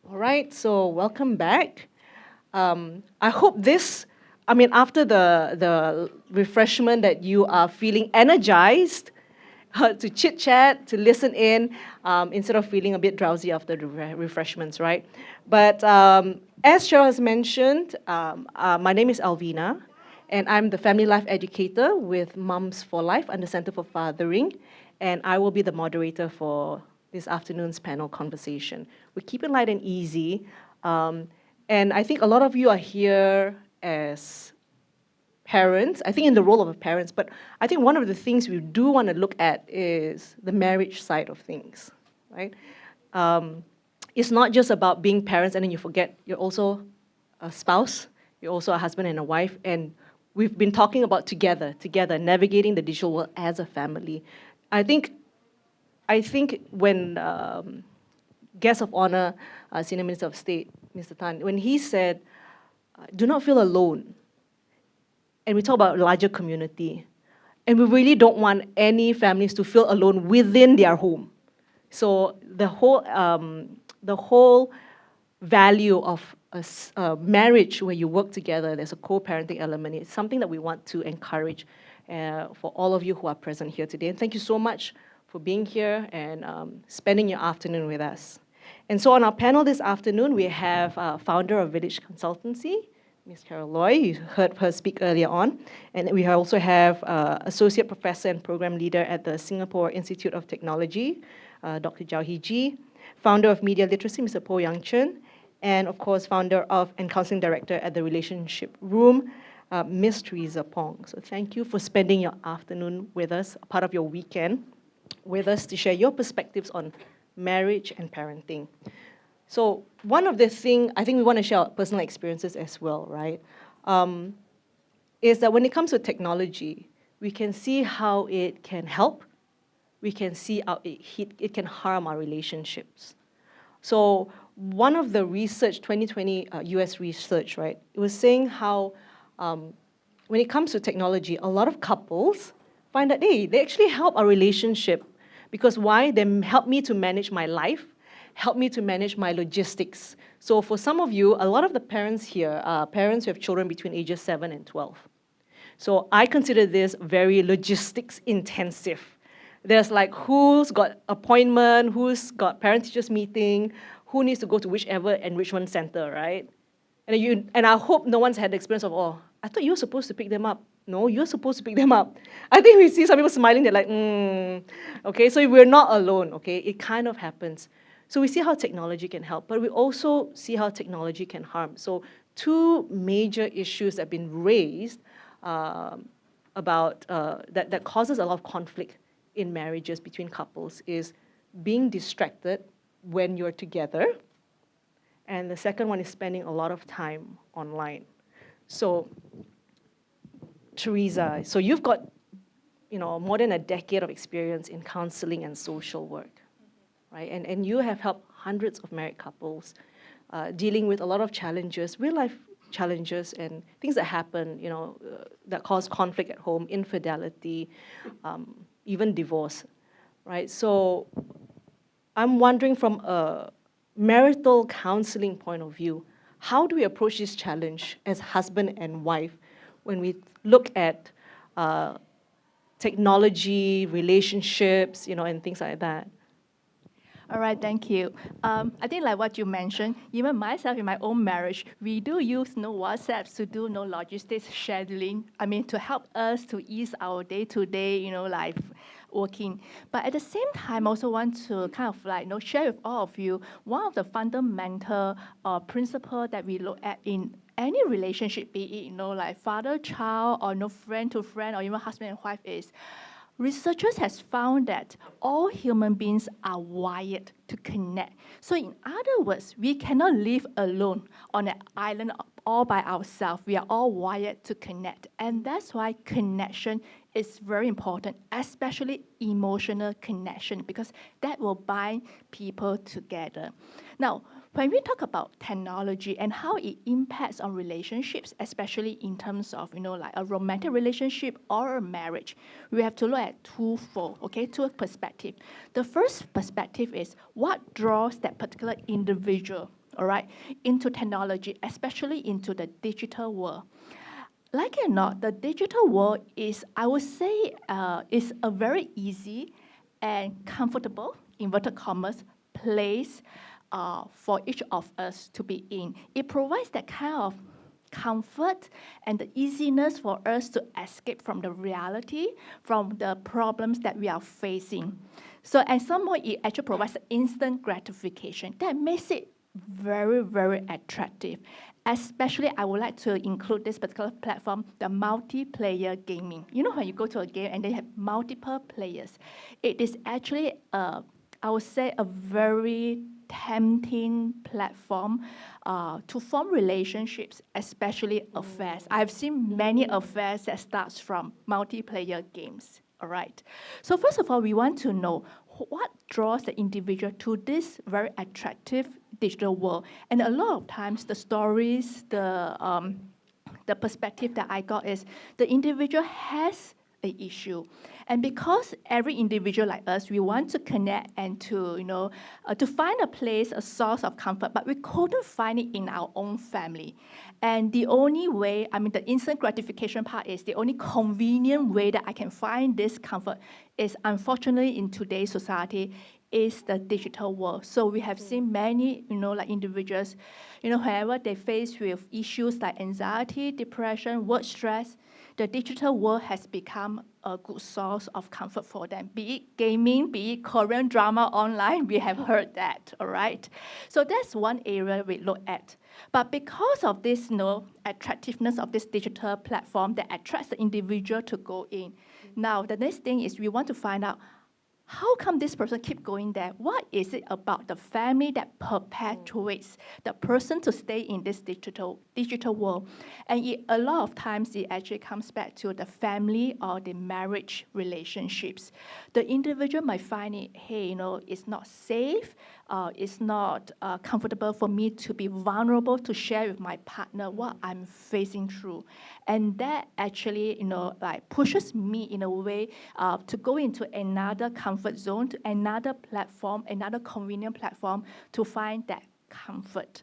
All right, so welcome back. I hope after the refreshment, that you are feeling energized to chit chat, to listen in, instead of feeling a bit drowsy after the refreshments, right? But as Cheryl has mentioned, my name is Alvina, and I'm the family life educator with Mums for Life and the Center for Fathering, and I will be the moderator for this afternoon's panel conversation. We keep it light and easy, and I think a lot of you are here as parents, I think in the role of parents, but I think one of the things we do want to look at is the marriage side of things, right? It's not just about being parents and then you forget you're also a spouse, you're also a husband and a wife, and we've been talking about together, navigating the digital world as a family. I think when guest of honor, Senior Minister of State, Mr. Tan, when he said, do not feel alone, and we talk about larger community, and we really don't want any families to feel alone within their home. So the whole value of a marriage where you work together, there's a co-parenting element, it's something that we want to encourage for all of you who are present here today. And thank you so much for being here and spending your afternoon with us. And so on our panel this afternoon, we have founder of Village Consultancy, Ms. Carol Loy. You heard her speak earlier on. And we also have Associate Professor and Program Leader at the Singapore Institute of Technology, Dr. 𝗦𝗣𝗥𝗞 𝗖ście, founder of Media Literacy, Mr. 𝗦𝗣𝗥𝗞 𝗖ście, and of course, founder of and Counseling Director at the Relationship Room, Ms. Teresa Pong. So thank you for spending your afternoon with us, part of your weekend, with us to share your perspectives on marriage and parenting. So one of the things, I think we want to share our personal experiences as well, right? Is that when it comes to technology, we can see how it can help, we can see how it can harm our relationships. So one of the research, 2020 US research, right, it was saying how when it comes to technology, a lot of couples find that, hey, they actually help our relationship. Because why? They help me to manage my life, help me to manage my logistics. So for some of you, a lot of the parents here are parents who have children between ages 7 and 12. So I consider this very logistics intensive. There's like who's got appointment, who's got parent-teachers meeting, who needs to go to whichever enrichment center, right? And I hope no one's had the experience of, oh, I thought you were supposed to pick them up. No, you're supposed to pick them up. I think we see some people smiling, they're like, okay, so we're not alone, okay? It kind of happens. So we see how technology can help, but we also see how technology can harm. So two major issues that have been raised about that causes a lot of conflict in marriages between couples is being distracted when you're together, and the second one is spending a lot of time online. So Teresa, so you've got more than a decade of experience in counseling and social work, right? And you have helped hundreds of married couples dealing with a lot of challenges, real life challenges and things that happen, that cause conflict at home, infidelity, even divorce, right? So I'm wondering from a marital counseling point of view, how do we approach this challenge as husband and wife when we look at technology, relationships, and things like that? All right, thank you. I think like what you mentioned, even myself in my own marriage, we do use WhatsApp to do logistics scheduling. I mean, to help us to ease our day-to-day, life working. But at the same time, I also want to kind of share with all of you one of the fundamental principle that we look at in any relationship, be it like father-child or friend-to-friend or even husband and wife is. Researchers has found that all human beings are wired to connect. So in other words, we cannot live alone on an island all by ourselves. We are all wired to connect. And that's why connection is very important, especially emotional connection, because that will bind people together. Now, when we talk about technology and how it impacts on relationships, especially in terms of, like a romantic relationship or a marriage, we have to look at two perspectives. The first perspective is what draws that particular individual, all right, into technology, especially into the digital world. Like it or not, the digital world is, I would say, is a very easy and comfortable, inverted commas, place for each of us to be in. It provides that kind of comfort and the easiness for us to escape from the reality, from the problems that we are facing. So, and somehow it actually provides instant gratification that makes it very, very attractive. Especially, I would like to include this particular platform, the multiplayer gaming. You know, when you go to a game and they have multiple players, it is actually, I would say, a very tempting platform to form relationships, especially affairs. I've seen many affairs that starts from multiplayer games. All right. So first of all, we want to know what draws the individual to this very attractive digital world. And a lot of times, the stories, the perspective that I got is the individual has an issue. And because every individual like us, we want to connect and to, to find a place, a source of comfort, but we couldn't find it in our own family. And the only way, the instant gratification part is the only convenient way that I can find this comfort is, unfortunately, in today's society, is the digital world. So we have seen many, like individuals, whenever they face with issues like anxiety, depression, work stress, the digital world has become a good source of comfort for them. Be it gaming, be it Korean drama online, we have heard that, all right? So that's one area we look at. But because of this attractiveness of this digital platform that attracts the individual to go in, now the next thing is we want to find out, how come this person keep going there? What is it about the family that perpetuates the person to stay in this digital world? And a lot of times it actually comes back to the family or the marriage relationships. The individual might find it, hey, it's not safe, it's not comfortable for me to be vulnerable to share with my partner what I'm facing through. And that actually, pushes me in a way to go into another comfort zone, to another platform, another convenient platform to find that comfort.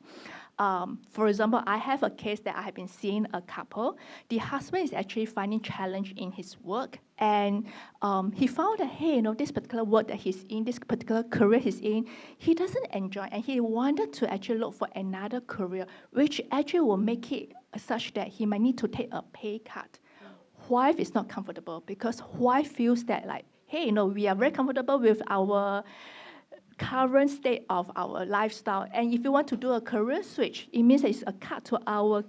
For example, I have a case that I have been seeing a couple. The husband is actually finding challenge in his work, and he found that, hey, this particular work that he's in, this particular career he's in, he doesn't enjoy, and he wanted to actually look for another career, which actually will make it such that he might need to take a pay cut. Wife is not comfortable because wife feels that hey, we are very comfortable with our current state of our lifestyle, and if you want to do a career switch, it means it's a cut to our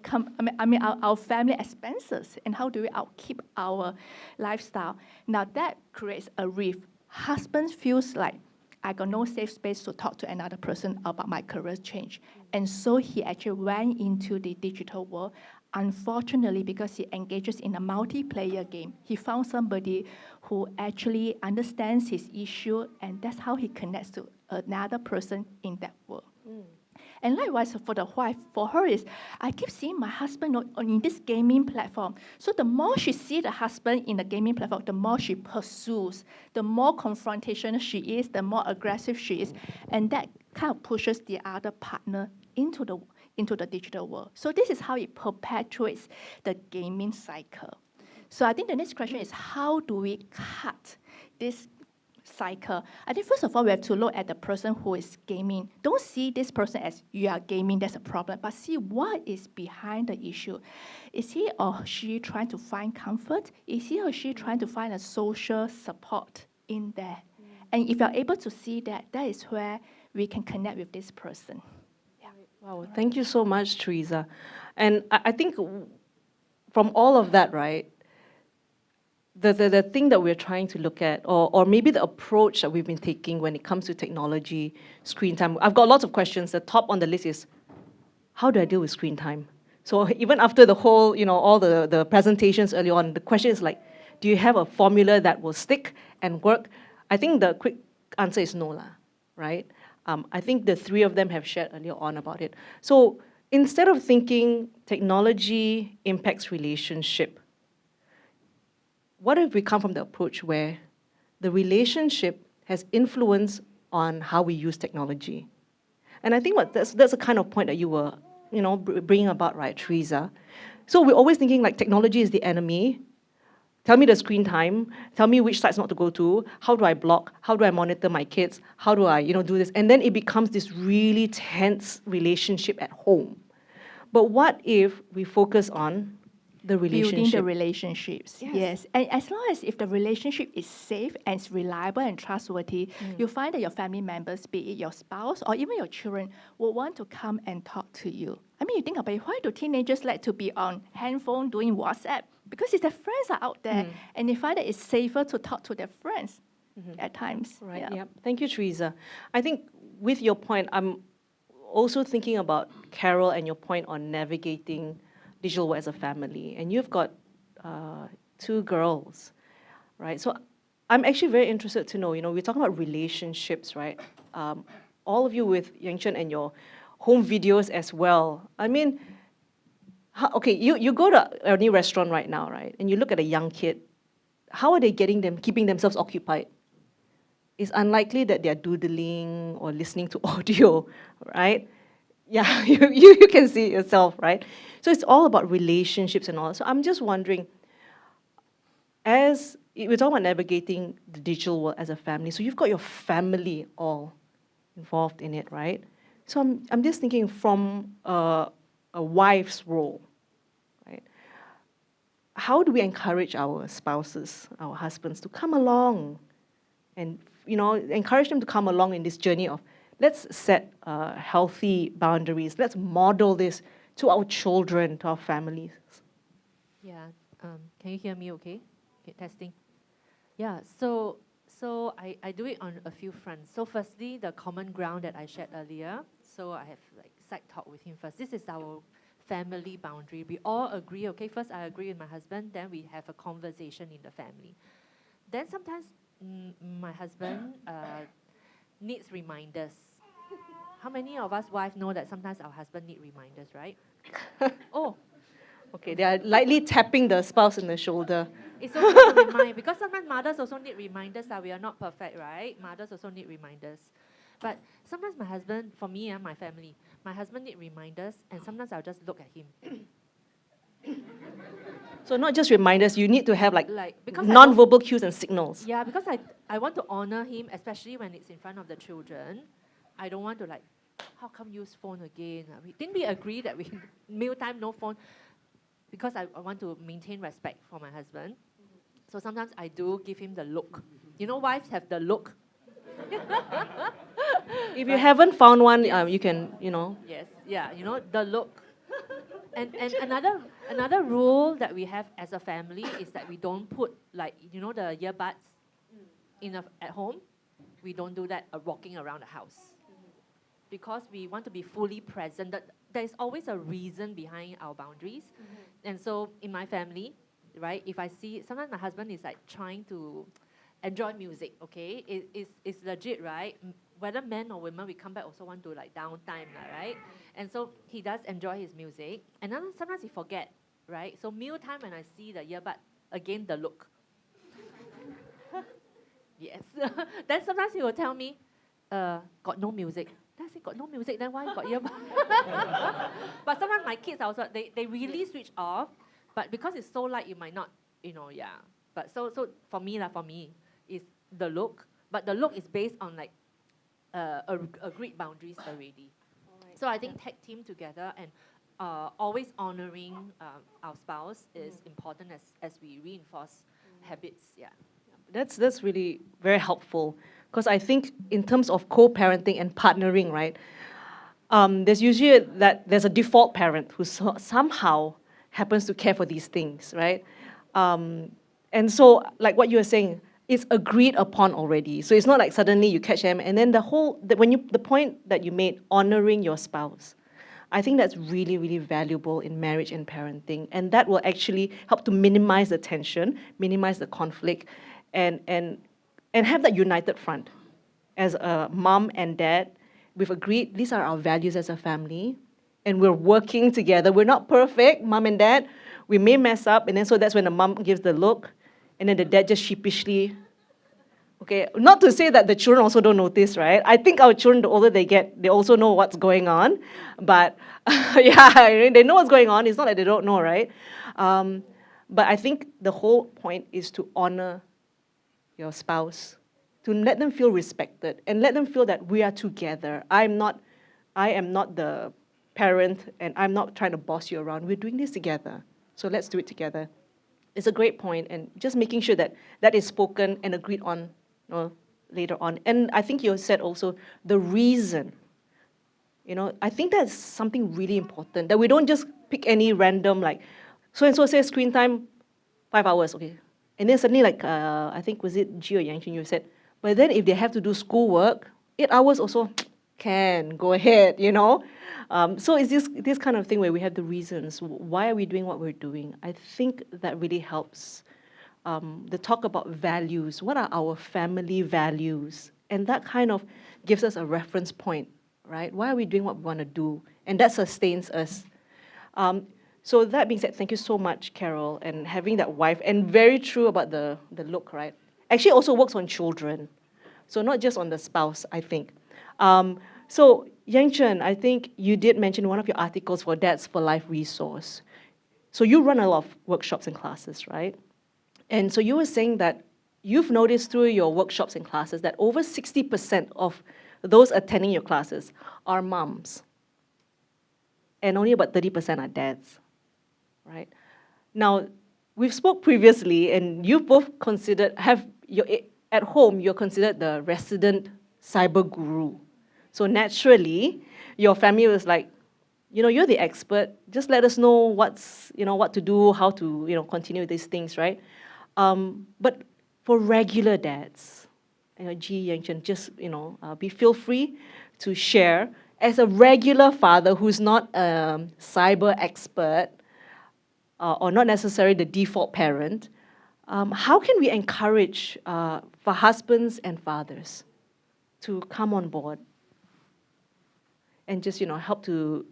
our family expenses, and how do we keep our lifestyle? Now that creates a rift. Husband feels like, I got no safe space to talk to another person about my career change, and so he actually went into the digital world. Unfortunately, because he engages in a multiplayer game, he found somebody who actually understands his issue, and that's how he connects to another person in that world. And likewise, for the wife, for her is, I keep seeing my husband on this gaming platform. So the more she sees the husband in the gaming platform, the more she pursues, the more confrontational she is, the more aggressive she is, and that kind of pushes the other partner into the digital world. So this is how it perpetuates the gaming cycle. So I think the next question is, how do we cut this cycle? I think first of all, we have to look at the person who is gaming. Don't see this person as you are gaming, that's a problem, but see what is behind the issue. Is he or she trying to find comfort? Is he or she trying to find a social support in there? And if you're able to see that, that is where we can connect with this person. Wow, thank you so much, Teresa. And I think from all of that, right, the thing that we're trying to look at, or maybe the approach that we've been taking when it comes to technology, screen time. I've got lots of questions. The top on the list is, how do I deal with screen time? So even after the whole, all the presentations early on, the question is like, do you have a formula that will stick and work? I think the quick answer is no, right? I think the three of them have shared earlier on about it. So instead of thinking technology impacts relationship, what if we come from the approach where the relationship has influence on how we use technology? And I think that's the kind of point that you were, bringing about, right, Teresa? So we're always thinking like technology is the enemy. Tell me the screen time. Tell me which sites not to go to. How do I block? How do I monitor my kids? How do I, do this? And then it becomes this really tense relationship at home. But what if we focus on the relationship? Building the relationships, yes. And as long as if the relationship is safe and it's reliable and trustworthy, you find that your family members, be it your spouse or even your children, will want to come and talk to you. I mean, you think about it, why do teenagers like to be on handphone doing WhatsApp? Because if their friends are out there and they find that it's safer to talk to their friends at times. Right, yeah. Thank you, Teresa. I think with your point, I'm also thinking about Carol and your point on navigating digital world as a family. And you've got 2 girls, right? So I'm actually very interested to know, we're talking about relationships, right? All of you with Yang Chen and your home videos as well. I mean, okay, you go to a new restaurant right now, right? And you look at a young kid. How are they keeping themselves occupied? It's unlikely that they're doodling or listening to audio, right? Yeah, you can see it yourself, right? So it's all about relationships and all. So I'm just wondering, as we're talking about navigating the digital world as a family, so you've got your family all involved in it, right? So I'm just thinking from a wife's role, right? How do we encourage our spouses, our husbands, to come along and encourage them to come along in this journey of let's set healthy boundaries. Let's model this to our children, to our families. Yeah, can you hear me okay? Okay, testing. Yeah, so I do it on a few fronts. So firstly, the common ground that I shared earlier. So I have like side talk with him first. This is our family boundary. We all agree, okay? First I agree with my husband, then we have a conversation in the family. Then sometimes my husband needs reminders. How many of us wives know that sometimes our husband need reminders, right? Oh. Okay, they are lightly tapping the spouse in the shoulder. It's okay to remind, because sometimes mothers also need reminders that we are not perfect, right? Mothers also need reminders. But sometimes my husband, for me and my family, my husband need reminders, and sometimes I'll just look at him. So not just reminders, you need to have like because non-verbal cues and signals. Yeah, because I want to honor him, especially when it's in front of the children. I don't want to like, how come use phone again? Didn't we agree that we mealtime no phone? Because I want to maintain respect for my husband. So sometimes I do give him the look. Wives have the look. If you haven't found one, you can, Yes, yeah, the look. And another rule that we have as a family is that we don't put the earbuds at home. We don't do that walking around the house. Because we want to be fully present. There is always a reason behind our boundaries. And so in my family, right, if I see, sometimes my husband is like trying to enjoy music, okay? It's legit, right? Whether men or women, we come back also want to like downtime, right? And so he does enjoy his music. And then sometimes he forget, right? So mealtime when I see the earbud, again the look. Yes. Then sometimes he will tell me, got no music. Then I say, got no music, then why got earbud? But sometimes my kids also, they really switch off. But because it's so light, you might not, yeah. But so for me, is the look. But the look is based on like agreed boundaries already. Right. So I think tag team together and always honoring our spouse is important as we reinforce habits. Yeah. That's really very helpful, because I think in terms of co-parenting and partnering, right, there's usually there's a default parent who somehow happens to care for these things, right? And so, like what you were saying, it's agreed upon already. So it's not like suddenly you catch them, and then the point that you made, honoring your spouse, I think that's really, really valuable in marriage and parenting, and that will actually help to minimize the tension, minimize the conflict, and have that united front. As a mom and dad, we've agreed these are our values as a family, and we're working together. We're not perfect, mom and dad. We may mess up, and then so that's when the mom gives the look, and then the dad just sheepishly, Okay, not to say that the children also don't notice, right? I think our children, the older they get, they also know what's going on. But yeah, they know what's going on. It's not that they don't know, right? But I think the whole point is to honor your spouse, to let them feel respected and let them feel that we are together. I am not the parent and I'm not trying to boss you around. We're doing this together. So let's do it together. It's a great point, and just making sure that that is spoken and agreed on later on. And I think you said also the reason. I think that's something really important, that we don't just pick any random, like, so-and-so says screen time, 5 hours, okay. And then suddenly, like, I think, was it G or Yang Chun, you said, but then if they have to do schoolwork, 8 hours also can, go ahead, So it's this kind of thing where we have the reasons. Why are we doing what we're doing? I think that really helps. The talk about values. What are our family values? And that kind of gives us a reference point, right? Why are we doing what we want to do? And that sustains us. So that being said, thank you so much, Carol, and having that wife. And very true about the look, right? Actually also works on children. So not just on the spouse, I think. So Yang Chen, I think you did mention one of your articles for Dads for Life resource. So you run a lot of workshops and classes, right? And so you were saying that you've noticed through your workshops and classes that over 60% of those attending your classes are moms. And only about 30% are dads, right? Now, we've spoke previously, and you both at home, you're considered the resident cyber guru. So naturally, your family was like, you're the expert. Just let us know what to do, how to, continue these things, right? But for regular dads, G, Yang Chen, just, feel free to share. As a regular father who's not a cyber expert, or not necessarily the default parent, how can we encourage for husbands and fathers to come on board and just, help to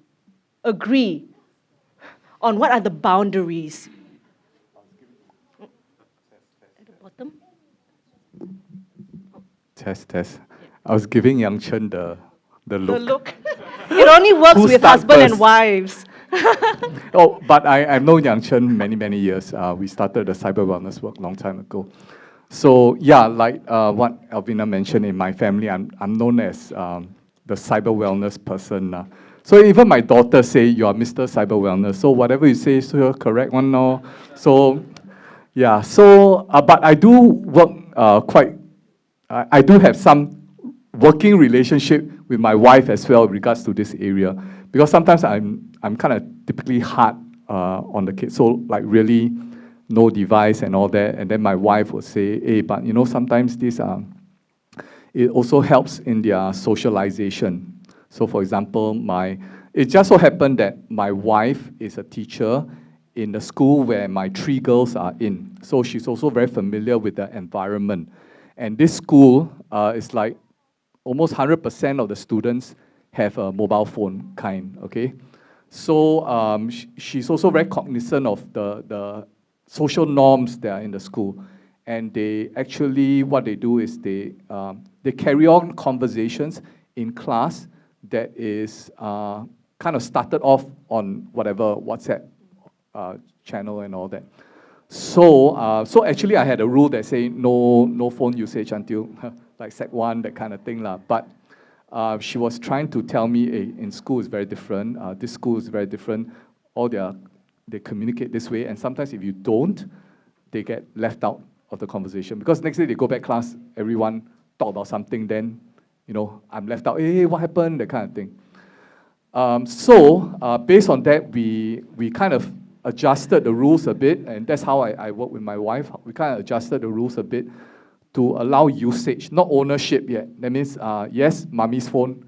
agree on what are the boundaries? At the bottom? Test. Yeah. I was giving Yang Chen the look. The look. It only works with husband and wives. Oh, but I've known Yang Chen many years. We started the cyber wellness work a long time ago. So yeah, like what Alvina mentioned, in my family, I'm known as the cyber wellness person. So even my daughter say, you are Mr. Cyber Wellness. So whatever you say is correct one now. So yeah, so but I do work I do have some working relationship with my wife as well in regards to this area, because sometimes I'm kind of typically hard on the kids. So like really no device and all that, and then my wife would say, hey, but sometimes this it also helps in their socialization. So for example, it just so happened that my wife is a teacher in the school where my 3 girls are in. So she's also very familiar with the environment. And this school is like almost 100% of the students have a mobile phone kind, okay? So she's also very cognizant of the social norms that are in the school. And they actually, what they do is they carry on conversations in class that is kind of started off on whatever WhatsApp channel and all that. So so actually I had a rule that say no phone usage until like Sec 1, that kind of thing lah. But she was trying to tell me, hey, in school is very different. This school is very different. They communicate this way, and sometimes if you don't, they get left out of the conversation, because next day they go back class, everyone talk about something, then I'm left out. Hey, what happened? That kind of thing. So based on that, we kind of adjusted the rules a bit, and that's how I work with my wife. We kind of adjusted the rules a bit to allow usage, not ownership yet. That means, yes, mommy's phone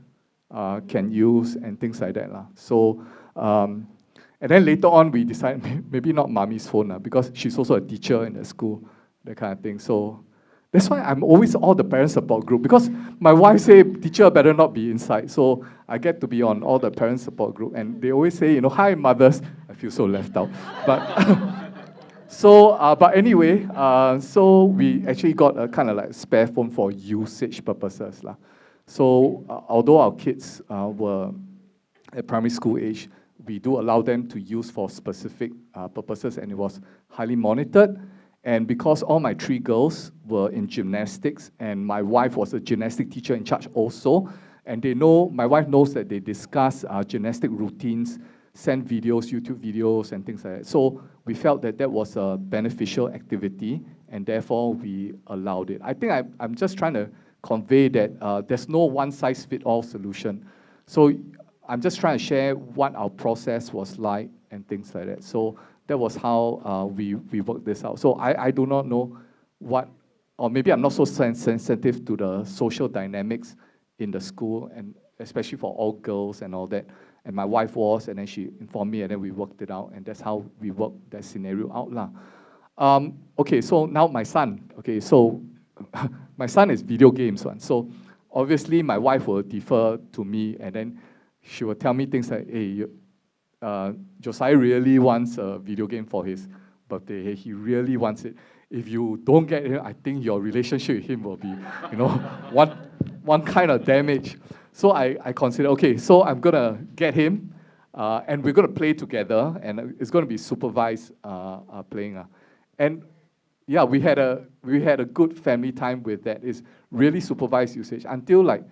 can use and things like that. So, and then later on, we decided maybe not mommy's phone, because she's also a teacher in the school, that kind of thing. So that's why I'm always all the parent support group, because my wife say, teacher better not be inside. So I get to be on all the parent support group. And they always say, hi, mothers. I feel so left out. But But anyway, so we actually got a kind of like spare phone for usage purposes lah. So although our kids were at primary school age, we do allow them to use for specific purposes, and it was highly monitored. And because all my 3 girls were in gymnastics, and my wife was a gymnastic teacher in charge also, and they know, my wife knows that they discuss gymnastic routines, send videos, YouTube videos, and things like that. So we felt that that was a beneficial activity, and therefore we allowed it. I think I'm just trying to convey that there's no one-size-fits-all solution. So I'm just trying to share what our process was like and things like that. So that was how we worked this out. So I do not know what, or maybe I'm not so sensitive to the social dynamics in the school, and especially for all girls and all that. And my wife was, and then she informed me, and then we worked it out, and that's how we worked that scenario out lah. Okay, so now my son. Okay, so my son is video games one. So obviously my wife will defer to me, and then she will tell me things like, hey, Josiah really wants a video game for his birthday. Hey, he really wants it. If you don't get him, I think your relationship with him will be, you know, one kind of damage. So I consider, okay, so I'm gonna get him, and we're gonna play together, and it's gonna be supervised playing. And yeah, we had a good family time with that. It's really supervised usage until like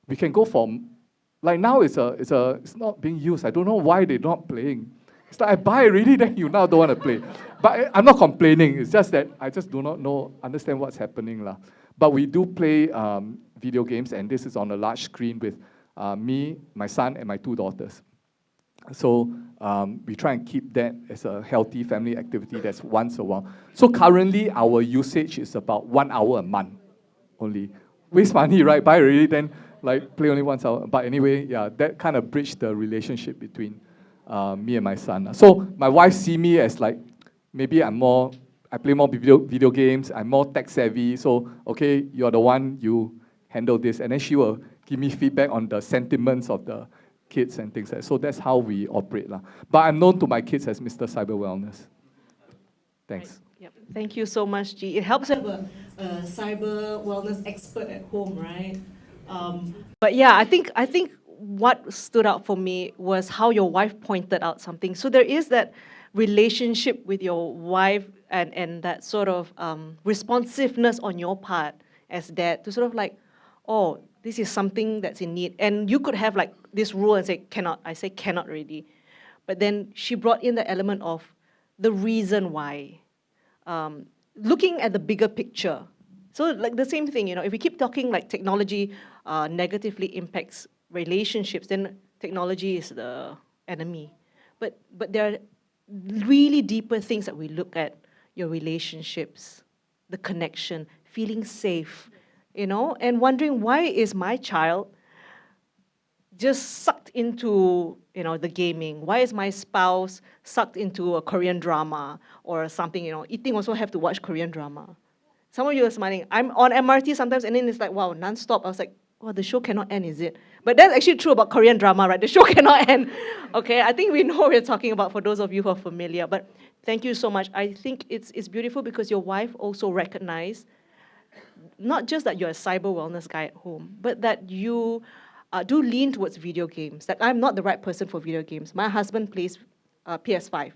we can go from, like now it's not being used. I don't know why they're not playing. It's like I buy already, then you now don't want to play. But I'm not complaining. It's just that I just do not understand what's happening lah. But we do play video games, and this is on a large screen with me, my son, and my 2 daughters. So we try and keep that as a healthy family activity that's once a while. So currently our usage is about 1 hour a month only. Waste money, right? Buy already, then like play only 1 hour. But anyway, yeah, that kind of bridged the relationship between me and my son. So my wife see me as like, maybe I play more video games, I'm more tech savvy, so okay, you're the one, you handle this. And then she will give me feedback on the sentiments of the kids and things like that. So that's how we operate lah. But I'm known to my kids as Mr. Cyber Wellness. Thanks. Right. Yep. Thank you so much, G. It helps to have a cyber wellness expert at home, right? But yeah, I think what stood out for me was how your wife pointed out something. So there is that relationship with your wife and that sort of responsiveness on your part as dad to sort of like, oh, this is something that's in need. And you could have like this rule and say, cannot. I say cannot already. But then she brought in the element of the reason why. Looking at the bigger picture. So like the same thing, you know, if we keep talking like technology negatively impacts relationships, then technology is the enemy. But there are really deeper things that we look at, your relationships, the connection, feeling safe, you know, and wondering why is my child just sucked into, you know, the gaming? Why is my spouse sucked into a Korean drama or something, you know? Eating also have to watch Korean drama. Some of you are smiling. I'm on MRT sometimes, and then it's like, wow, non-stop. I was like, oh, the show cannot end, is it? But that's actually true about Korean drama, right? The show cannot end. Okay, I think we know what we're talking about for those of you who are familiar. But thank you so much. I think it's beautiful because your wife also recognized not just that you're a cyber wellness guy at home, but that you do lean towards video games. Like, I'm not the right person for video games. My husband plays PS5.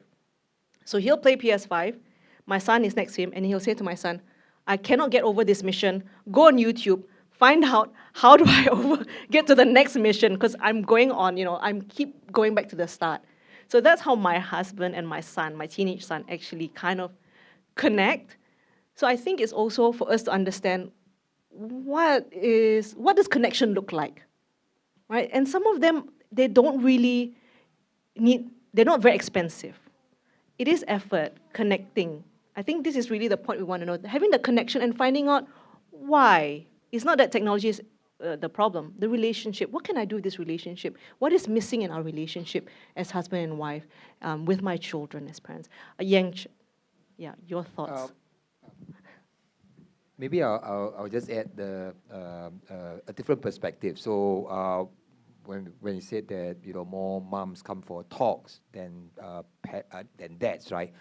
So he'll play PS5. My son is next to him, and he'll say to my son, I cannot get over this mission. Go on YouTube, find out how do I get to the next mission, because I'm going on, you know, I'm keep going back to the start. So that's how my husband and my son, my teenage son, actually kind of connect. So I think it's also for us to understand what does connection look like, right? And some of them, they don't really need, they're not very expensive. It is effort, connecting. I think this is really the point we want to know. Having the connection and finding out why. It's not that technology is the problem, the relationship. What can I do with this relationship? What is missing in our relationship as husband and wife, with my children as parents? Yang, yeah, your thoughts. Maybe I'll just add a different perspective. So when you said that, you know, more moms come for talks than dads, right?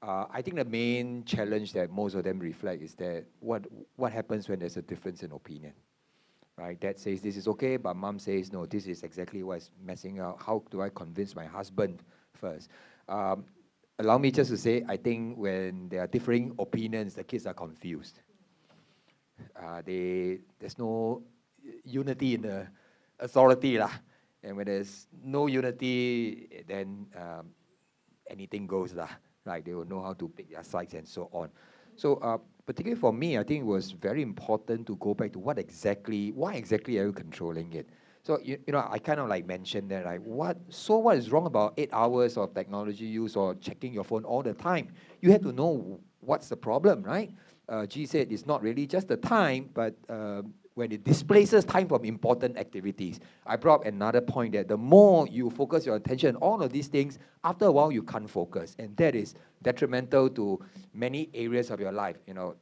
I think the main challenge that most of them reflect is that what happens when there's a difference in opinion, right? Dad says this is okay, but mom says no, this is exactly what's messing up. How do I convince my husband first? Allow me just to say, I think when there are differing opinions, the kids are confused. There's no unity in the authority lah. And when there's no unity, then anything goes lah. Right? They will know how to pick their sides and so on. So particularly for me, I think it was very important to go back to why exactly are you controlling it? So you know, I kind of like mentioned that, like, what is wrong about 8 hours of technology use or checking your phone all the time? You have to know what's the problem, right? G said it's not really just the time, but when it displaces time from important activities. I brought up another point that the more you focus your attention on all of these things, after a while you can't focus, and that is detrimental to many areas of your life, you know,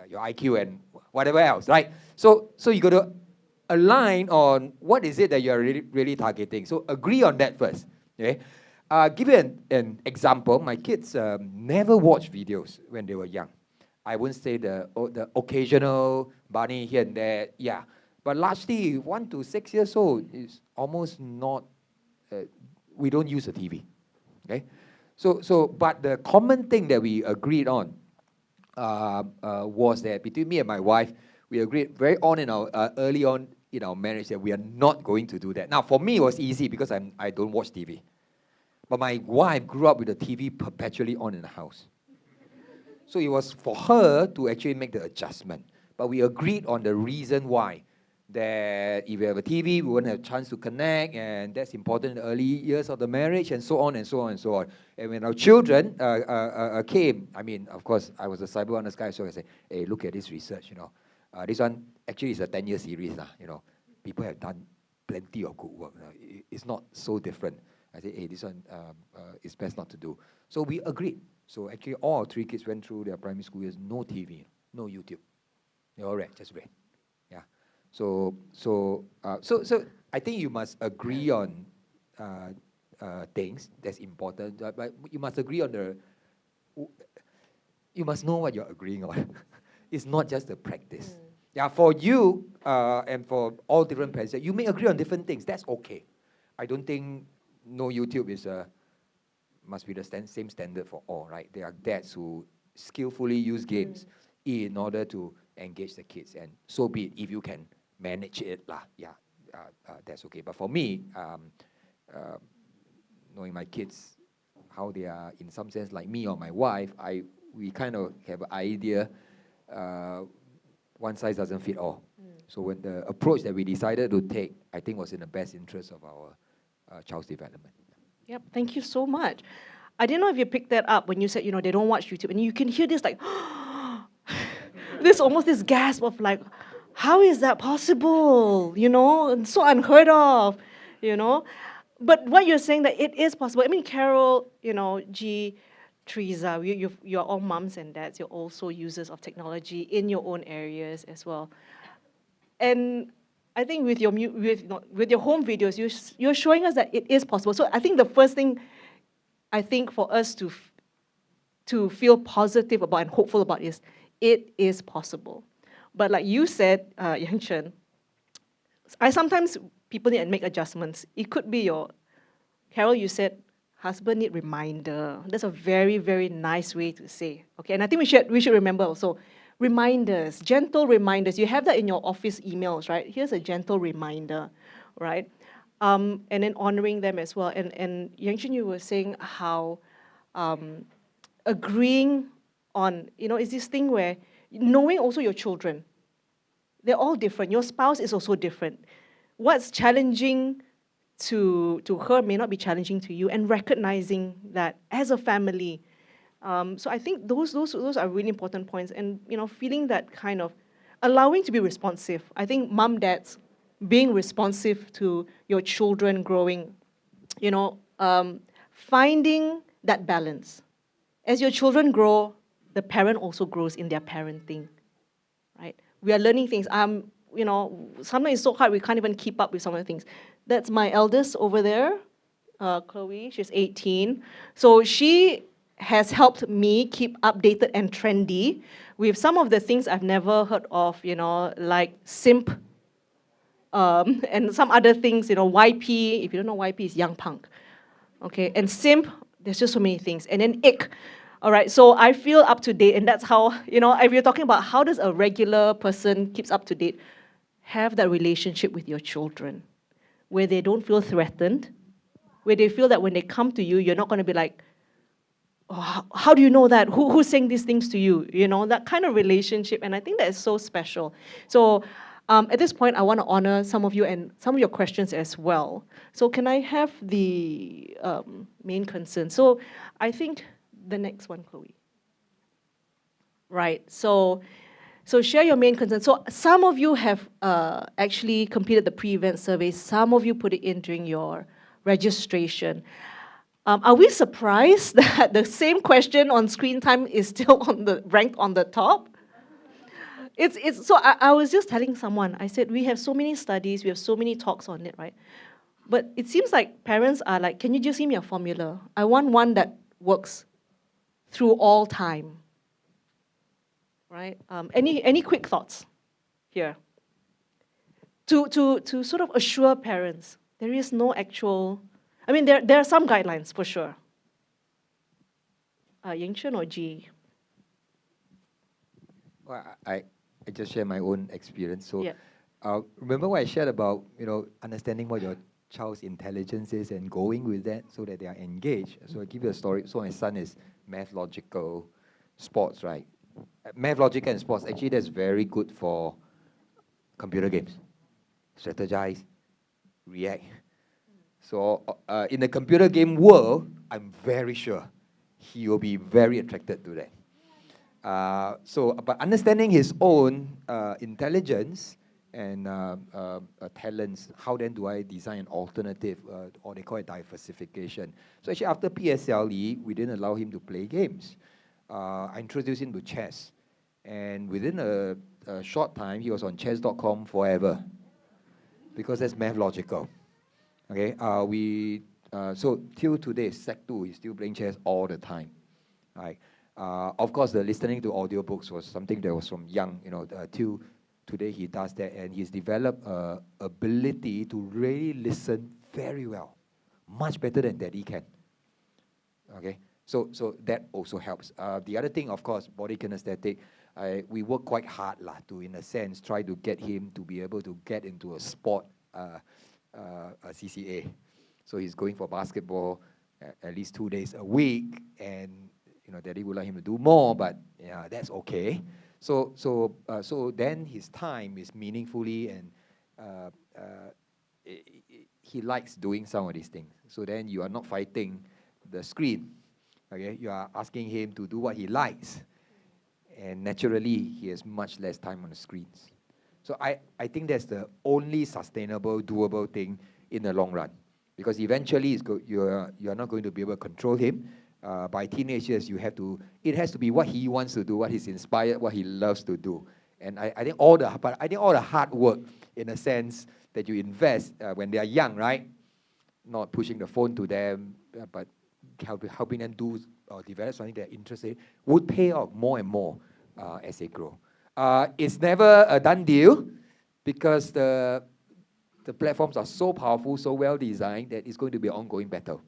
your IQ and whatever else, right? So you got to align on what is it that you're really targeting. So agree on that first, okay? Give you an example. My kids never watched videos when they were young. I wouldn't say the occasional bunny here and there, yeah. But largely, 1 to 6 years old is almost not, we don't use a TV, okay? But the common thing that we agreed on was that between me and my wife, we agreed very early on in our marriage that we are not going to do that. Now, for me, it was easy because I don't watch TV. But my wife grew up with the TV perpetually on in the house. So it was for her to actually make the adjustment. But we agreed on the reason why. That if we have a TV, we won't have a chance to connect, and that's important in the early years of the marriage, and so on and so on and so on. And when our children came, I mean, of course, I was a cyber wellness guy, so I said, hey, look at this research, you know. This one actually is a 10-year series, you know. People have done plenty of good work. It's not so different. I said, hey, this one is best not to do. So we agreed. So actually, all our 3 kids went through their primary school years, no TV, no YouTube. They all read, just read. Yeah. So I think you must agree on things that's important, but you must agree on you must know what you're agreeing on. It's not just the practice. Yeah, for you and for all different parents, you may agree on different things. That's okay. I don't think no YouTube is must be the same standard for all, right? There are dads who skillfully use games in order to engage the kids, and so be it. If you can manage it, that's okay. But for me, knowing my kids, how they are in some sense like me or my wife, we kind of have an idea, one size doesn't fit all. So when the approach that we decided to take, I think was in the best interest of our child's development. Yep, thank you so much. I didn't know if you picked that up when you said, you know, they don't watch YouTube. And you can hear this like, there's almost this gasp of like, how is that possible? You know, and so unheard of, you know. But what you're saying that it is possible. I mean, Carol, you know, G, Teresa, you're all moms and dads. You're also users of technology in your own areas as well. And I think with your home videos, you're showing us that it is possible. So I think the first thing, I think for us to feel positive about and hopeful about is, it is possible. But like you said, Yang Chen, people need to make adjustments. It could be Carol, you said, husband need reminder. That's a very, very nice way to say. Okay, and I think we should remember also, reminders, gentle reminders. You have that in your office emails, right? Here's a gentle reminder, right? And then honoring them as well. And Yang Chen, you were saying how agreeing on, you know, is this thing where knowing also your children, they're all different. Your spouse is also different. What's challenging to her may not be challenging to you, and recognizing that as a family. So I think those are really important points, and you know, feeling that kind of allowing to be responsive. I think mom, dads, being responsive to your children growing, you know, finding that balance. As your children grow, the parent also grows in their parenting, right? We are learning things. You know, sometimes it's so hard we can't even keep up with some of the things. That's my eldest over there, Chloe. She's 18. So she has helped me keep updated and trendy with some of the things I've never heard of, like simp, and some other things, YP, if you don't know YP, is young punk. Okay, and simp, there's just so many things. And then ick. All right, so I feel up to date, and that's how, if you're talking about how does a regular person keeps up to date, have that relationship with your children, where they don't feel threatened, where they feel that when they come to you, you're not going to be like, oh, how do you know that? Who's saying these things to you? That kind of relationship, and I think that is so special. So at this point, I want to honor some of you and some of your questions as well. So can I have the main concern? So I think the next one, Chloe. Right, so share your main concern. So some of you have actually completed the pre-event survey. Some of you put it in during your registration. Are we surprised that the same question on screen time is still ranked on the top? So I was just telling someone, I said, we have so many studies, we have so many talks on it, right? But it seems like parents are like, can you just give me a formula? I want one that works through all time, right? Any quick thoughts here? To sort of assure parents, there is no actual, I mean, there are some guidelines for sure. Ying Chun or G? Well, I just share my own experience. So, Yeah. remember what I shared about understanding what your child's intelligence is and going with that so that they are engaged. So I give you a story. So my son is math, logical, sports, right? Math, logical, and sports. Actually, that's very good for computer games. Strategize, react. So in the computer game world, I'm very sure he will be very attracted to that. But understanding his own intelligence and talents, how then do I design an alternative, or they call it diversification. So actually after PSLE, we didn't allow him to play games. I introduced him to chess. And within a short time, he was on chess.com forever, because that's math logical. Okay, so till today, Sec 2, he's still playing chess all the time. Right? Of course, the listening to audiobooks was something that was from young, till today he does that, and he's developed ability to really listen very well, much better than Daddy can. Okay, so that also helps. The other thing, of course, body kinesthetic. We work quite hard to, in a sense, try to get him to be able to get into a sport CCA. So he's going for basketball at least 2 days a week, and Daddy would like him to do more, but yeah, that's okay. So then his time is meaningfully, and he likes doing some of these things. So then you are not fighting the screen. Okay, you are asking him to do what he likes, and naturally he has much less time on the screens. So I think that's the only sustainable, doable thing in the long run, because eventually you are not going to be able to control him. By teenage years, it has to be what he wants to do, what he's inspired, what he loves to do. And I think all the hard work, in a sense, that you invest when they are young, right? Not pushing the phone to them, but helping them do or develop something they're interested in, would pay off more and more as they grow. It's never a done deal, because the platforms are so powerful, so well designed, that it's going to be an ongoing battle.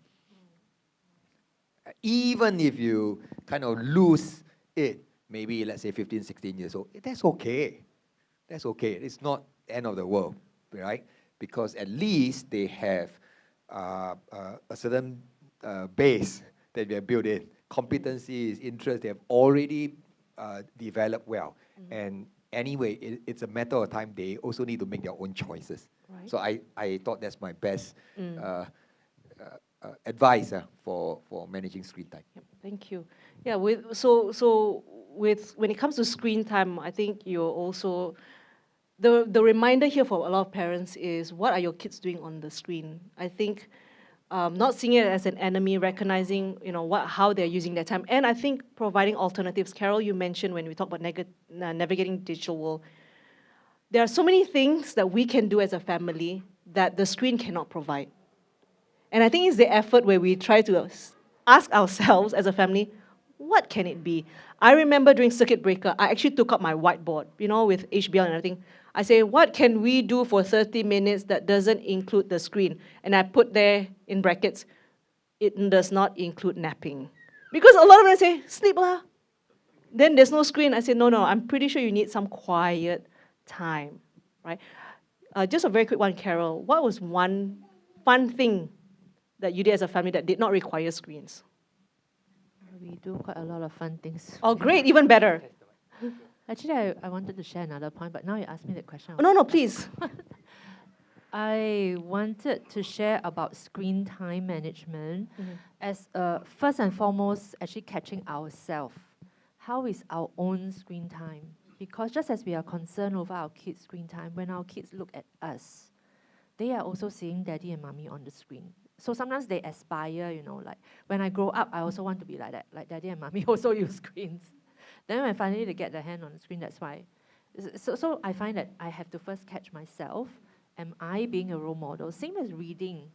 Even if you kind of lose it, maybe let's say 15, 16 years old, that's okay. That's okay. It's not the end of the world, right? Because at least they have a certain base that we have built in. Competencies, interests, they have already developed well. Mm-hmm. And anyway, it's a matter of time. They also need to make their own choices. Right. So I thought that's my best advice for managing screen time. Yep, thank you. Yeah, when it comes to screen time, I think you're also, the reminder here for a lot of parents is, what are your kids doing on the screen? I think not seeing it as an enemy, recognizing how they're using their time, and I think providing alternatives. Carol, you mentioned when we talk about navigating digital world, there are so many things that we can do as a family that the screen cannot provide. And I think it's the effort where we try to ask ourselves as a family, what can it be? I remember during circuit breaker, I actually took up my whiteboard, with HBL and everything. I say, what can we do for 30 minutes that doesn't include the screen? And I put there in brackets, it does not include napping. Because a lot of them say, sleep lah. Then there's no screen. I say, no, I'm pretty sure you need some quiet time, right? Just a very quick one, Carol. What was one fun thing that you did as a family that did not require screens? We do quite a lot of fun things. Oh, great, even better. Actually, I wanted to share another point, but now you asked me the question. Oh, no, please. I wanted to share about screen time management as first and foremost, actually catching ourselves. How is our own screen time? Because just as we are concerned over our kids' screen time, when our kids look at us, they are also seeing daddy and mommy on the screen. So sometimes they aspire, like when I grow up, I also want to be like that, like daddy and mommy also use screens. Then when finally they get their hand on the screen, that's why. So I find that I have to first catch myself. Am I being a role model? Same as reading.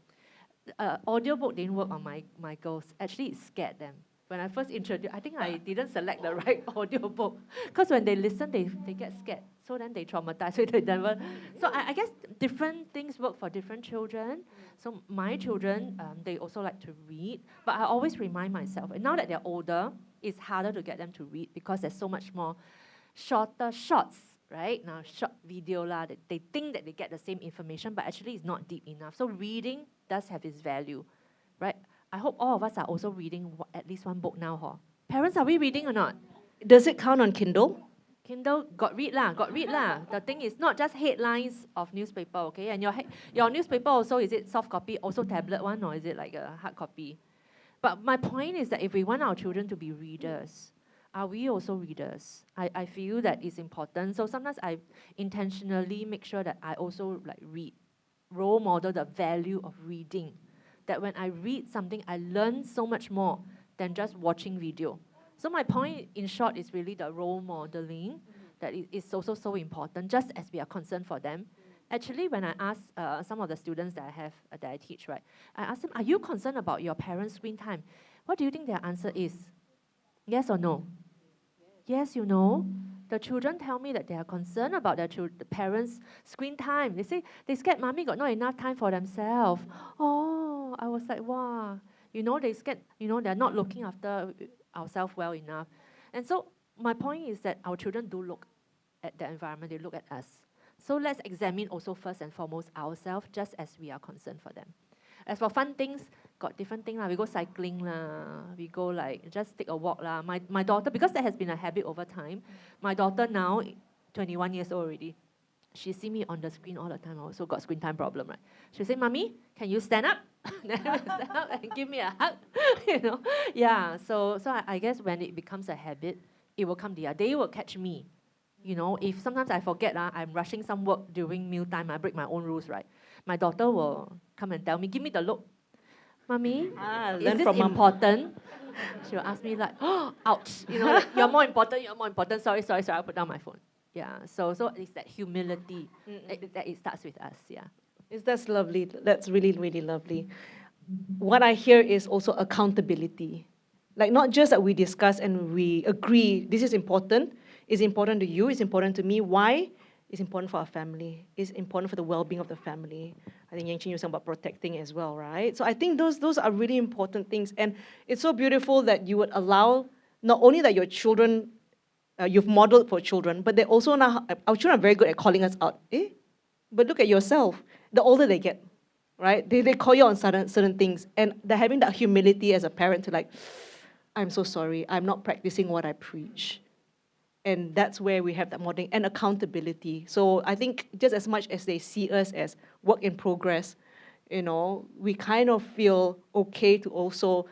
Audiobook didn't work on my girls. Actually, it scared them. When I first introduced, I think I didn't select the right audiobook. Because when they listen, they get scared. So then they traumatize. So they never. So I guess different things work for different children. So my children, they also like to read. But I always remind myself, and now that they're older, it's harder to get them to read because there's so much more shorter shots, right? Now, short video, they think that they get the same information, but actually it's not deep enough. So reading does have its value, right? I hope all of us are also reading at least one book now. Parents, are we reading or not? Does it count on Kindle? Kindle, got read lah. The thing is not just headlines of newspaper, okay? And your newspaper also, is it soft copy, also tablet one, or is it like a hard copy? But my point is that if we want our children to be readers, are we also readers? I feel that it's important. So sometimes I intentionally make sure that I also read, role model the value of reading. That when I read something, I learn so much more than just watching video. So my point, in short, is really the role modeling that is also so important, just as we are concerned for them. Actually, when I ask some of the students that I teach, right, I ask them, are you concerned about your parents' screen time? What do you think their answer is? Yes or no? Yes, the children tell me that they are concerned about the parents' screen time. They say they scared mommy got not enough time for themselves. Oh, I was like, wow. They scared, they're not looking after ourselves well enough. And so my point is that our children do look at the environment, they look at us. So let's examine also first and foremost ourselves, just as we are concerned for them. As for fun things, got different things. We go cycling, we go just take a walk. My daughter, because that has been a habit over time, my daughter now, 21 years old already, she see me on the screen all the time. I also got screen time problem, right? She'll say, Mommy, can you stand up? Then stand up and give me a hug, Yeah, so I guess when it becomes a habit, it will come the other. They will catch me. If sometimes I forget, I'm rushing some work during mealtime, I break my own rules, right? My daughter will come and tell me, give me the look. Mommy, is this important? She will ask me oh, ouch, you're more important, sorry, I'll put down my phone. Yeah, so it's that humility that it starts with us, yeah. That's lovely. That's really, really lovely. What I hear is also accountability. Not just that we discuss and we agree, this is important. It's important to you, it's important to me. Why? It's important for our family. It's important for the well-being of the family. I think Yang Chin was talking about protecting as well, right? So I think those are really important things. And it's so beautiful that you would allow, not only that your children, you've modeled for children, but they also now, our children are very good at calling us out. But look at yourself. The older they get, right? They call you on certain things. And they're having that humility as a parent to I'm so sorry, I'm not practicing what I preach. And that's where we have that modeling and accountability. So I think just as much as they see us as work in progress, we kind of feel okay to also,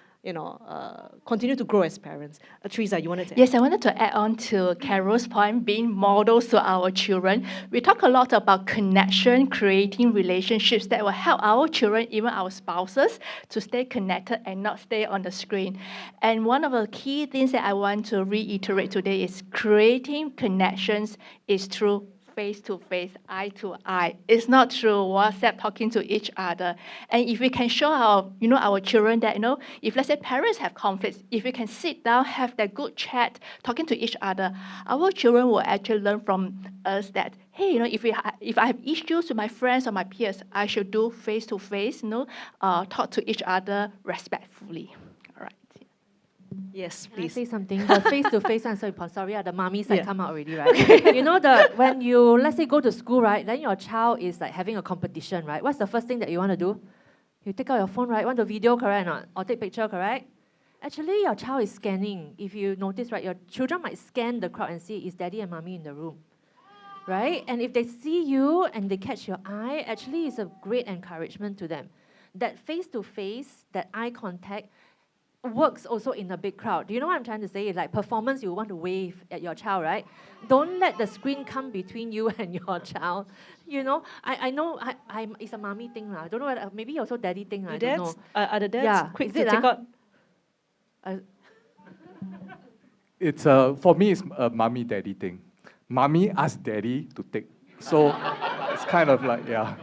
continue to grow as parents. Teresa, you wanted to add? Yes, I wanted to add on to Carol's point, being models to our children. We talk a lot about connection, creating relationships that will help our children, even our spouses, to stay connected and not stay on the screen. And one of the key things that I want to reiterate today is creating connections is through face to face, eye to eye. It's not through WhatsApp talking to each other. And if we can show our children that, if let's say parents have conflicts, if we can sit down, have that good chat, talking to each other, our children will actually learn from us that, hey, if I have issues with my friends or my peers, I should do face to face, talk to each other respectfully. All right. Yes, Can I please. say something? The face-to-face one, sorry, the mommy side Yeah. come out already, right? You know, when you, let's say, go to school, right, then your child is like having a competition, right? What's the first thing that you want to do? You take out your phone, right? Want to video, correct or not? Or take picture, correct? Actually, your child is scanning. If you notice, right, your children might scan the crowd and see, is daddy and mommy in the room? Right? And if they see you and they catch your eye, actually it's a great encouragement to them. That face-to-face, that eye contact, works also in a big crowd. Do you know what I'm trying to say? Like performance, you want to wave at your child, right? Don't let the screen come between you and your child. You know, I know it's a mommy thing. I don't know whether, maybe also daddy thing. I don't know. Are the dads Yeah. quick Is to it, take out? It's for me, it's a mommy daddy thing. Mommy asks daddy to take. So it's kind of like, yeah.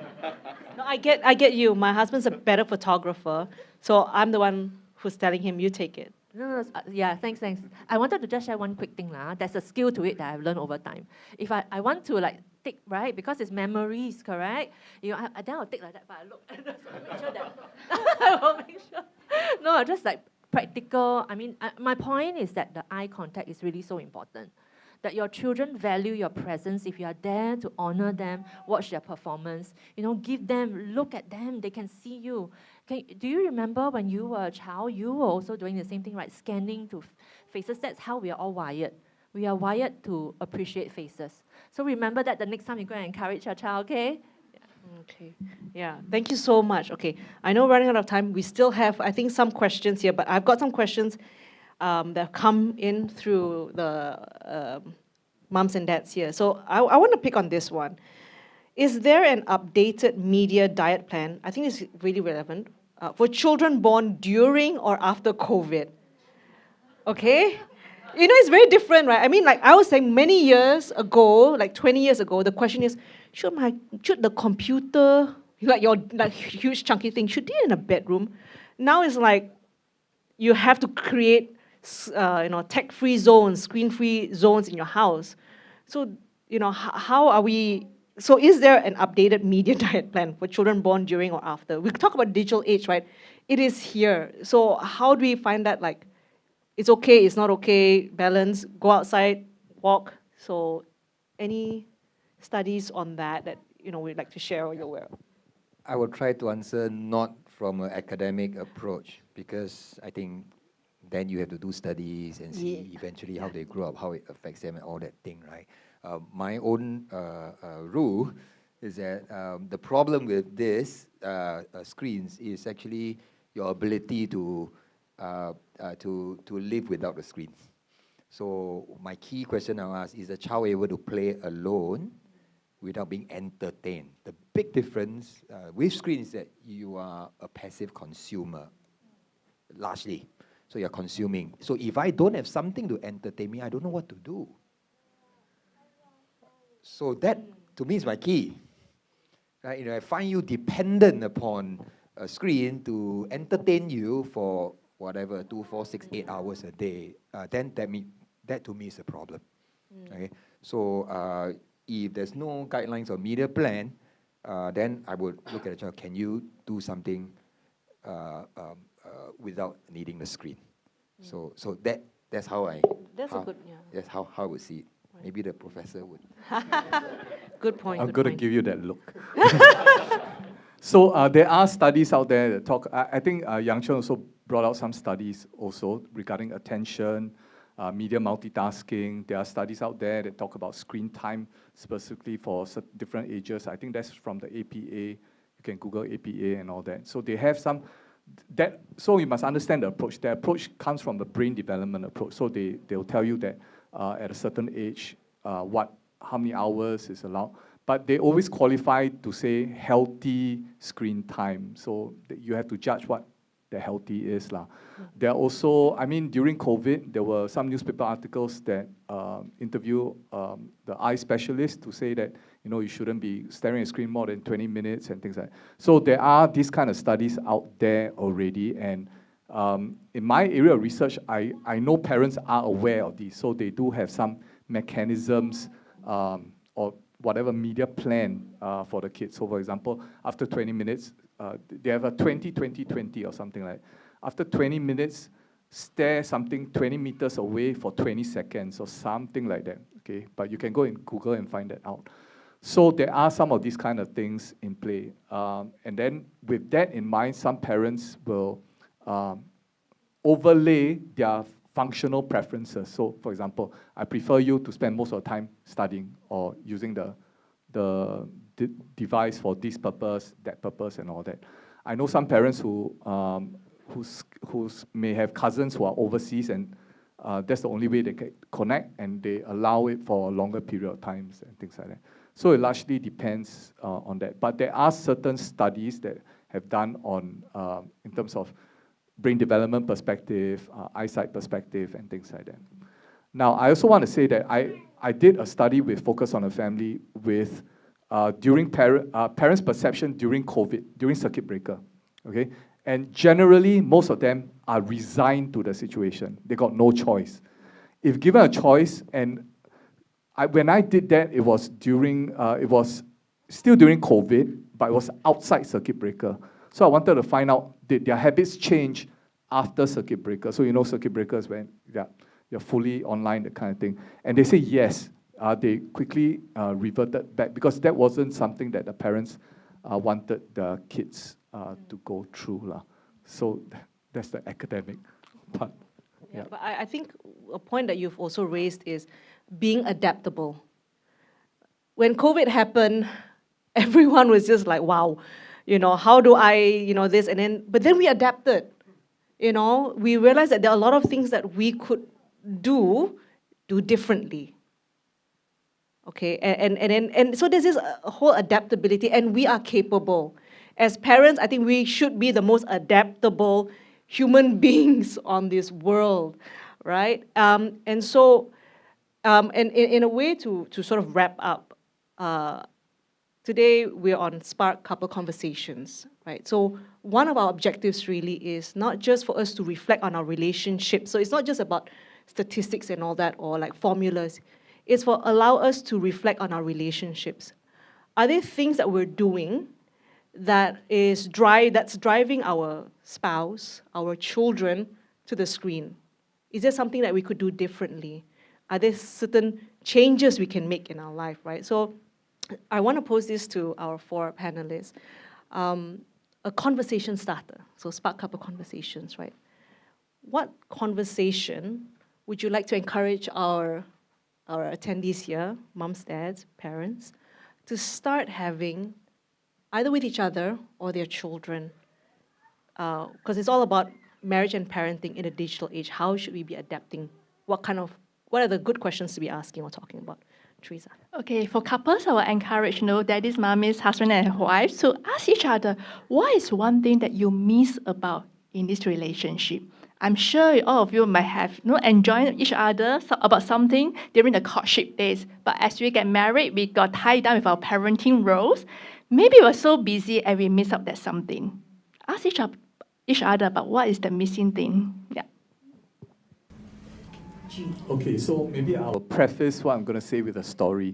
No, I get you. My husband's a better photographer, so I'm the one who's telling him, you take it. No, yeah, thanks. I wanted to just share one quick thing. There's a skill to it that I've learned over time. If I want to like take, right, because it's memories, correct? Then I'll take like that, but I look and just make sure that, I will make sure. No, just like practical. I mean, my point is that the eye contact is really so important. That your children value your presence if you are there to honor them, watch their performance, give them, look at them, they can see you. Do you remember when you were a child, you were also doing the same thing, right? Scanning to faces. That's how we are all wired. We are wired to appreciate faces. So remember that the next time you go and encourage your child, okay? Okay. Yeah. Thank you so much. Okay. I know we're running out of time. We still have, I think, some questions here, but I've got some questions that have come in through the moms and dads here. So I want to pick on this one. Is there an updated media diet plan? I think it's really relevant for children born during or after COVID. Okay? It's very different, right? I mean, like I was saying many years ago, like 20 years ago, the question is, should the computer, like your huge chunky thing, should it be in a bedroom? Now it's like you have to create tech-free zones, screen-free zones in your house. So, how are we? So, is there an updated media diet plan for children born during or after? We talk about digital age, right? It is here. So, how do we find that, like, it's okay, it's not okay, balance, go outside, walk? So, any studies on that we'd like to share or you're aware of? I will try to answer not from an academic approach, because I think then you have to do studies and see eventually how they grow up, how it affects them and all that thing, right? My own rule is that the problem with this screens is actually your ability to live without the screen. So my key question I'll ask is the child able to play alone without being entertained? The big difference with screens is that you are a passive consumer, largely. So you're consuming. So if I don't have something to entertain me, I don't know what to do. So that, to me, is my key. Right? I find you dependent upon a screen to entertain you for whatever, 2, 4, 6, 8 hours a day. Then that to me is a problem. Okay? So if there's no guidelines or media plan, then I would look at the child. Can you do something without needing the screen? So that's how I. That's a good, yeah. That's how I would see it. Maybe the professor would. Good point. I'm good going to point. give you that look. So there are studies out there that talk, I think Yang Chen also brought out some studies also regarding attention, media multitasking. There are studies out there that talk about screen time specifically for different ages. I think that's from the APA. You can Google APA and all that. So they have some, so you must understand the approach. The approach comes from the brain development approach. So they'll tell you that at a certain age, how many hours is allowed. But they always qualify to say healthy screen time. So you have to judge what that healthy is. There are also, I mean, during COVID, there were some newspaper articles that interview the eye specialist to say that, you know, you shouldn't be staring at a screen more than 20 minutes and things like that. So there are these kind of studies out there already, and in my area of research, I know parents are aware of these, so they do have some mechanisms or whatever media plan for the kids. So for example, after 20 minutes, they have a 20-20-20 or something like that. After 20 minutes, stare something 20 meters away for 20 seconds or something like that, okay? But you can go in Google and find that out. So there are some of these kind of things in play. And then with that in mind, some parents will overlay their functional preferences. So for example, I prefer you to spend most of the time studying or using the device for this purpose, that purpose, and all that. I know some parents who may have cousins who are overseas, and that's the only way they can connect, and they allow it for a longer period of times and things like that. So it largely depends on that. But there are certain studies that have done on, in terms of brain development perspective, eyesight perspective, and things like that. Now, I also want to say that I did a study with Focus on the Family with during parents' perception during COVID, during circuit breaker, okay? And generally, most of them are resigned to the situation. They got no choice. If given a choice, and when I did that, it was still during COVID, but it was outside circuit breaker. So I wanted to find out, did their habits change after circuit breaker? So you know circuit breaker is when you're fully online, that kind of thing. And they say yes. They quickly reverted back because that wasn't something that the parents wanted the kids to go through. So that's the academic part. Yeah, but I think a point that you've also raised is being adaptable. When COVID happened, everyone was just like, wow, you know, how do I, you know, this, and then, but then we adapted. You know, we realized that there are a lot of things that we could do differently. Okay, and so there's this whole adaptability, and we are capable. As parents, I think we should be the most adaptable human beings on this world, right? And so, and in a way to sort of wrap up, today we're on Spark Couple Conversations, right? So one of our objectives really is not just for us to reflect on our relationships. So it's not just about statistics and all that, or like formulas. It's for allow us to reflect on our relationships. Are there things that we're doing that's driving our spouse, our children to the screen? Is there something that we could do differently? Are there certain changes we can make in our life, right? So I want to pose this to our four panelists. A conversation starter, so Spark Couple Conversations, right? What conversation would you like to encourage our attendees here, moms, dads, parents, to start having either with each other or their children? Because it's all about marriage and parenting in a digital age. How should we be adapting? What are the good questions to be asking or talking about? Teresa. Okay, for couples, I will encourage, daddies, mummies, husband and wife to ask each other, what is one thing that you miss about in this relationship? I'm sure all of you might have enjoyed each other about something during the courtship days. But as we get married, we got tied down with our parenting roles. Maybe we're so busy and we miss out that something. Ask each other about what is the missing thing. Yeah. Okay, so maybe I'll preface what I'm going to say with a story.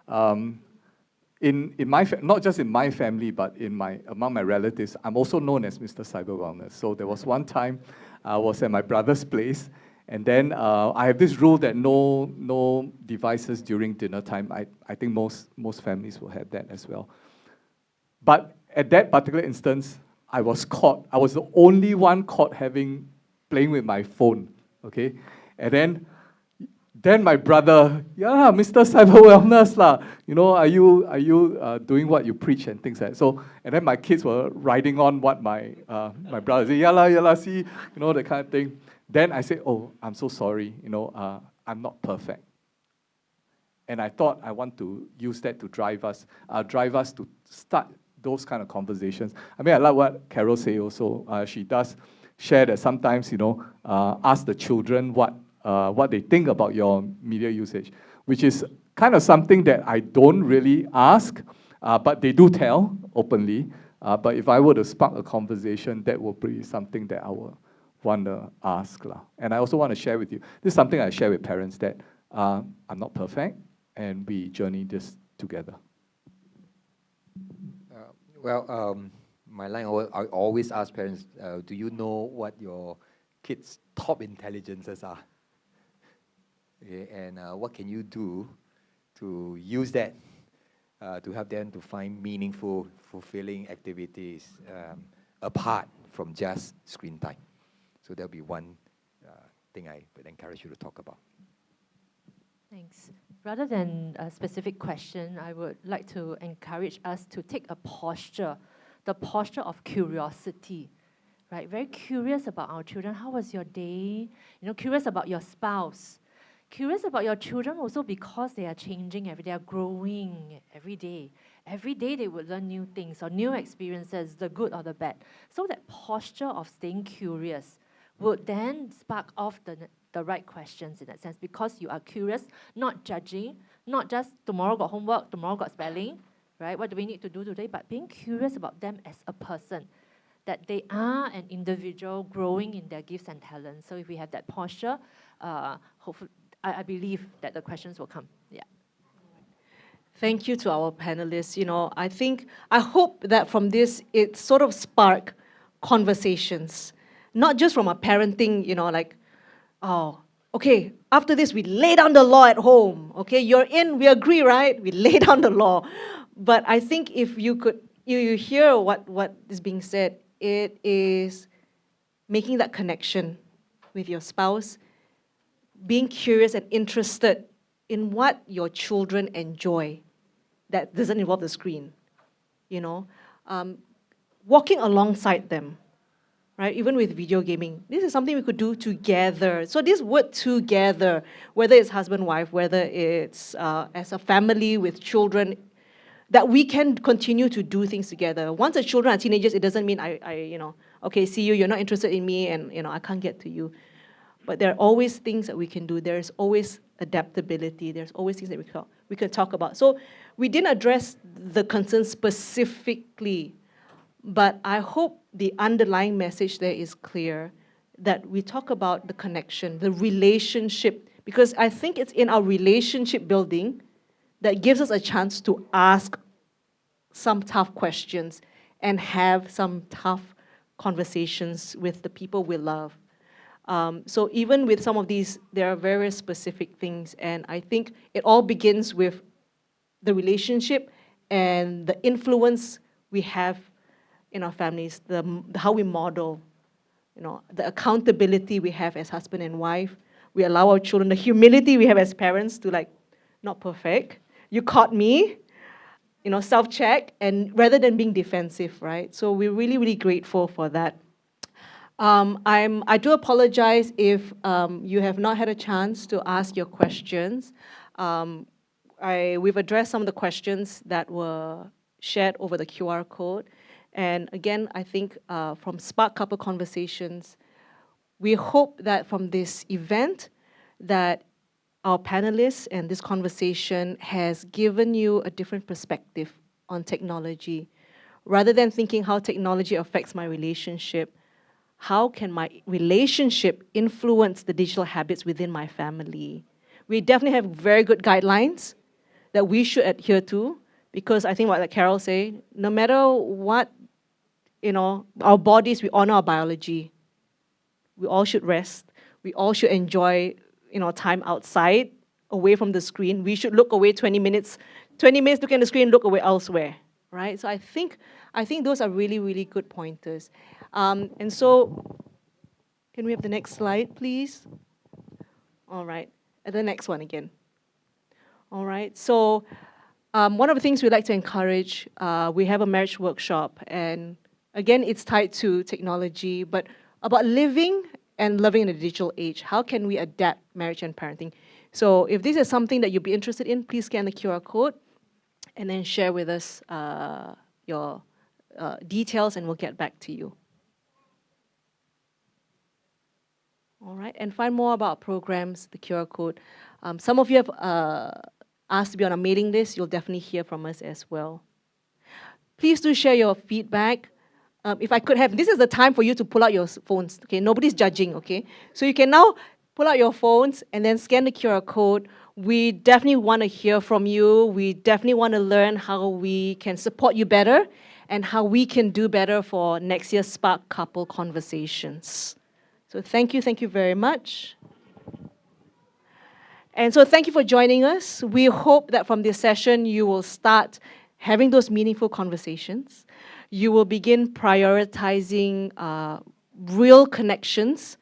In my not just in my family, but among my relatives, I'm also known as Mr. Cyber Wellness. So there was one time I was at my brother's place, and then I have this rule that no devices during dinner time. I think most families will have that as well. But at that particular instance, I was caught. I was the only one caught playing with my phone. Okay, and then my brother, yeah, Mr. Cyber Wellness lah. Are you doing what you preach and things like that? So, and then my kids were riding on what my brother said, yeah lah, see, that kind of thing. Then I said, oh, I'm so sorry, I'm not perfect. And I thought I want to use that to drive us to start those kind of conversations. I mean, I like what Carol say also. She does share that sometimes, ask the children what they think about your media usage, which is kind of something that I don't really ask, but they do tell openly. But if I were to spark a conversation, that would be something that I would want to ask. And I also want to share with you, this is something I share with parents, that I'm not perfect, and we journey this together. My line, I always ask parents, do you know what your kids' top intelligences are? Okay, and what can you do to use that to help them to find meaningful, fulfilling activities apart from just screen time? So that'll be one thing I would encourage you to talk about. Thanks. Rather than a specific question, I would like to encourage us to take a posture, the posture of curiosity, right? Very curious about our children. How was your day? Curious about your spouse. Curious about your children also because they are changing every day, they are growing every day. Every day they would learn new things or new experiences, the good or the bad. So that posture of staying curious would then spark off the right questions in that sense, because you are curious, not judging, not just tomorrow got homework, tomorrow got spelling, right? What do we need to do today? But being curious about them as a person, that they are an individual growing in their gifts and talents. So if we have that posture, hopefully, I believe that the questions will come. Yeah. Thank you to our panelists. I hope that from this, it sort of spark conversations, not just from a parenting, like, oh, okay, after this, we lay down the law at home. Okay, you're in, we agree, right? We lay down the law. But I think if you hear what is being said, it is making that connection with your spouse, being curious and interested in what your children enjoy that doesn't involve the screen, walking alongside them, right? Even with video gaming, this is something we could do together. So this word together, whether it's husband, wife, whether it's as a family with children, that we can continue to do things together. Once the children are teenagers, it doesn't mean okay, see you, you're not interested in me, and I can't get to you. But there are always things that we can do. There's always adaptability. There's always things that we can talk about. So we didn't address the concerns specifically, but I hope the underlying message there is clear, that we talk about the connection, the relationship, because I think it's in our relationship building that gives us a chance to ask some tough questions and have some tough conversations with the people we love. So even with some of these, there are very specific things, and I think it all begins with the relationship and the influence we have in our families, how we model, the accountability we have as husband and wife. We allow our children the humility we have as parents to not perfect. You caught me, self-check, and rather than being defensive, right? So we're really, really grateful for that. I do apologize if you have not had a chance to ask your questions. We've addressed some of the questions that were shared over the QR code. And again, I think from Spark Couple Conversations, we hope that from this event that our panelists and this conversation has given you a different perspective on technology. Rather than thinking how technology affects my relationship, how can my relationship influence the digital habits within my family? We definitely have very good guidelines that we should adhere to, because I think what Carol said, no matter what, our bodies, we honor our biology. We all should rest. We all should enjoy, time outside, away from the screen. We should look away 20 minutes looking at the screen, look away elsewhere, right? So I think those are really, really good pointers. And so, can we have the next slide, please? All right, and the next one again. All right, so one of the things we'd like to encourage, we have a marriage workshop, and again, it's tied to technology, but about living and loving in the digital age. How can we adapt marriage and parenting? So if this is something that you'd be interested in, please scan the QR code and then share with us your details, and we'll get back to you. All right, and find more about programs, the QR code. Some of you have asked to be on a mailing list. You'll definitely hear from us as well. Please do share your feedback. If I could have, this is the time for you to pull out your phones. Okay, nobody's judging. Okay, so you can now pull out your phones and then scan the QR code. We definitely want to hear from you. We definitely want to learn how we can support you better and how we can do better for next year's Spark Couple Conversations. So thank you very much. And so thank you for joining us. We hope that from this session, you will start having those meaningful conversations. You will begin prioritizing real connections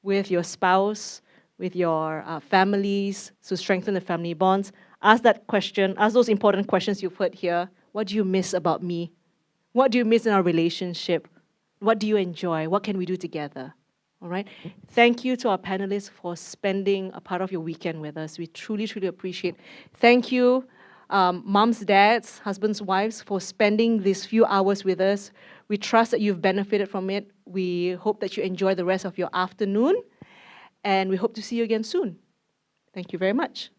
with your spouse, with your families, to strengthen the family bonds. Ask that question, ask those important questions you've heard here. What do you miss about me? What do you miss in our relationship? What do you enjoy? What can we do together? All right. Thank you to our panelists for spending a part of your weekend with us. We truly, truly appreciate. Thank you, moms, dads, husbands, wives, for spending these few hours with us. We trust that you've benefited from it. We hope that you enjoy the rest of your afternoon, and we hope to see you again soon. Thank you very much.